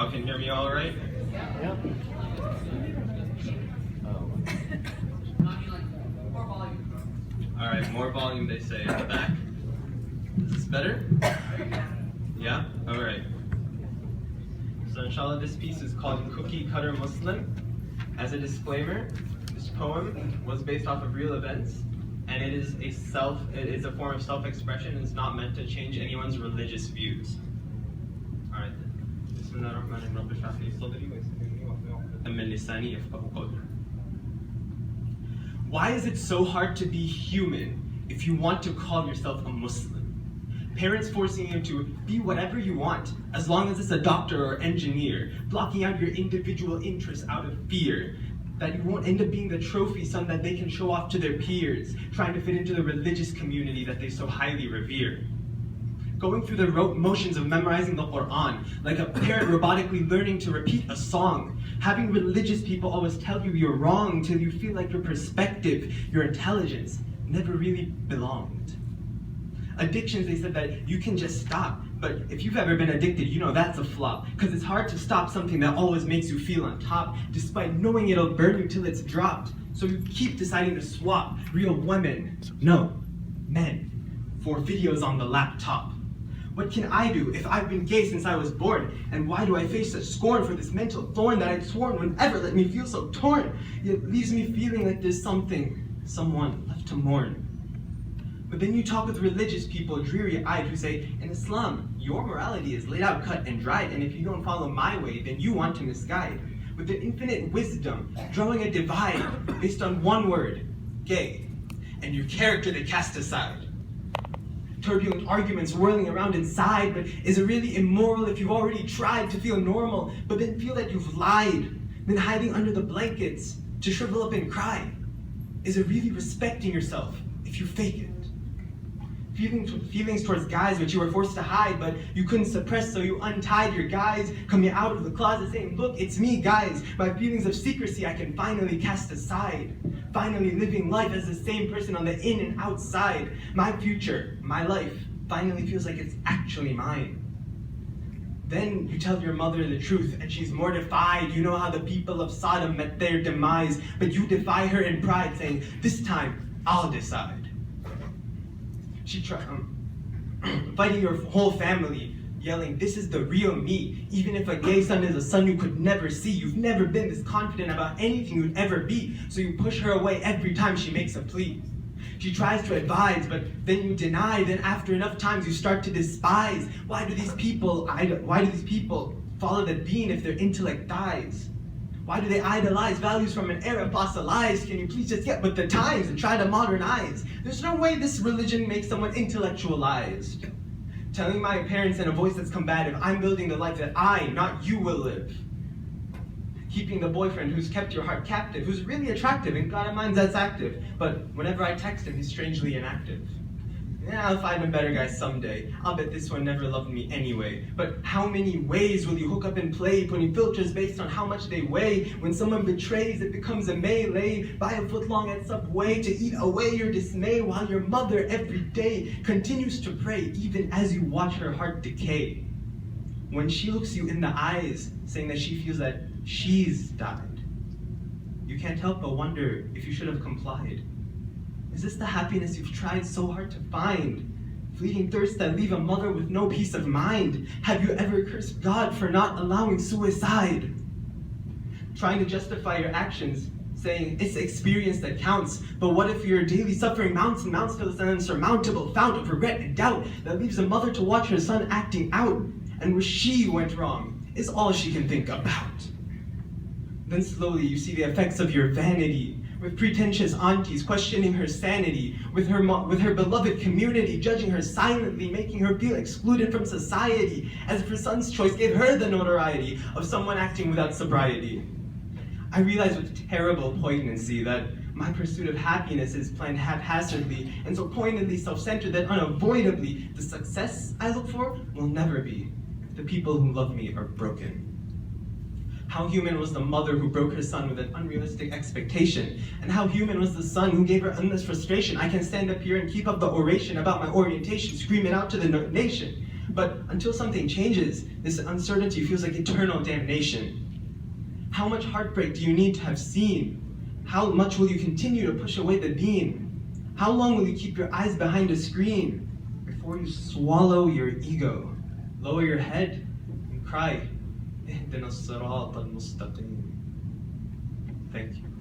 Y'all can hear me all right? Yep. All right, more volume they say in the back. Is this better? Yeah? All right. So inshallah, this piece is called Cookie Cutter Muslim. As a disclaimer, this poem was based off of real events, and it is a form of self-expression, and it's not meant to change anyone's religious views. All right. Why is it so hard to be human if you want to call yourself a Muslim? Parents forcing you to be whatever you want, as long as it's a doctor or engineer, blocking out your individual interests out of fear that you won't end up being the trophy son that they can show off to their peers, trying to fit into the religious community that they so highly revere. Going through the motions of memorizing the Quran, like a parrot robotically learning to repeat a song. Having religious people always tell you you're wrong till you feel like your perspective, your intelligence, never really belonged. Addictions, they said that you can just stop, but if you've ever been addicted, you know that's a flop, because it's hard to stop something that always makes you feel on top, despite knowing it'll burn you till it's dropped. So you keep deciding to swap real women, no, men, for videos on the laptop. What can I do if I've been gay since I was born? And why do I face such scorn for this mental thorn that I'd sworn would never let me feel so torn? It leaves me feeling like there's someone left to mourn. But then you talk with religious people, dreary-eyed, who say, in Islam, your morality is laid out, cut, and dried, and if you don't follow my way, then you want to misguide. With their infinite wisdom, drawing a divide based on one word, gay, and your character they cast aside. Turbulent arguments whirling around inside, but is it really immoral if you've already tried to feel normal, but then feel that you've lied, then hiding under the blankets to shrivel up and cry? Is it really respecting yourself if you fake it? Feelings towards guys which you were forced to hide, but you couldn't suppress, so you untied your guys, coming out of the closet saying, look, it's me, guys. My feelings of secrecy I can finally cast aside. Finally living life as the same person on the in and outside. My future, my life, finally feels like it's actually mine. Then you tell your mother the truth, and she's mortified. You know how the people of Sodom met their demise, but you defy her in pride, saying, this time, I'll decide. She tried, fighting your whole family, yelling, this is the real me. Even if a gay son is a son you could never see, you've never been this confident about anything you'd ever be, so you push her away every time she makes a plea. She tries to advise, but then you deny, then after enough times you start to despise. Why do these people follow the deen if their intellect dies? Why do they idolize values from an era fossilized? Can you please just get with the times and try to modernize? There's no way this religion makes someone intellectualized. Telling my parents in a voice that's combative, I'm building the life that I, not you, will live. Keeping the boyfriend who's kept your heart captive, who's really attractive and got a mind that's active, but whenever I text him, he's strangely inactive. Yeah, I'll find a better guy someday. I'll bet this one never loved me anyway. But how many ways will you hook up and play, putting filters based on how much they weigh? When someone betrays, it becomes a melee. Buy a footlong at Subway to eat away your dismay, while your mother every day continues to pray, even as you watch her heart decay. When she looks you in the eyes, saying that she feels that she's died, you can't help but wonder if you should have complied. Is this the happiness you've tried so hard to find? Fleeting thirsts that leave a mother with no peace of mind. Have you ever cursed God for not allowing suicide? Trying to justify your actions, saying it's the experience that counts. But what if your daily suffering mounts and mounts till it's an unsurmountable fount of regret and doubt that leaves a mother to watch her son acting out, and where she went wrong is all she can think about. Then slowly you see the effects of your vanity, with pretentious aunties questioning her sanity, with her beloved community judging her silently, making her feel excluded from society, as if her son's choice gave her the notoriety of someone acting without sobriety. I realize with terrible poignancy that my pursuit of happiness is planned haphazardly and so pointedly self-centered that unavoidably the success I look for will never be. The people who love me are broken. How human was the mother who broke her son with an unrealistic expectation? And how human was the son who gave her endless frustration? I can stand up here and keep up the oration about my orientation, screaming out to the nation. But until something changes, this uncertainty feels like eternal damnation. How much heartbreak do you need to have seen? How much will you continue to push away the beam? How long will you keep your eyes behind a screen before you swallow your ego, lower your head, and cry, اهدنا الصراط المستقيم. Thank you.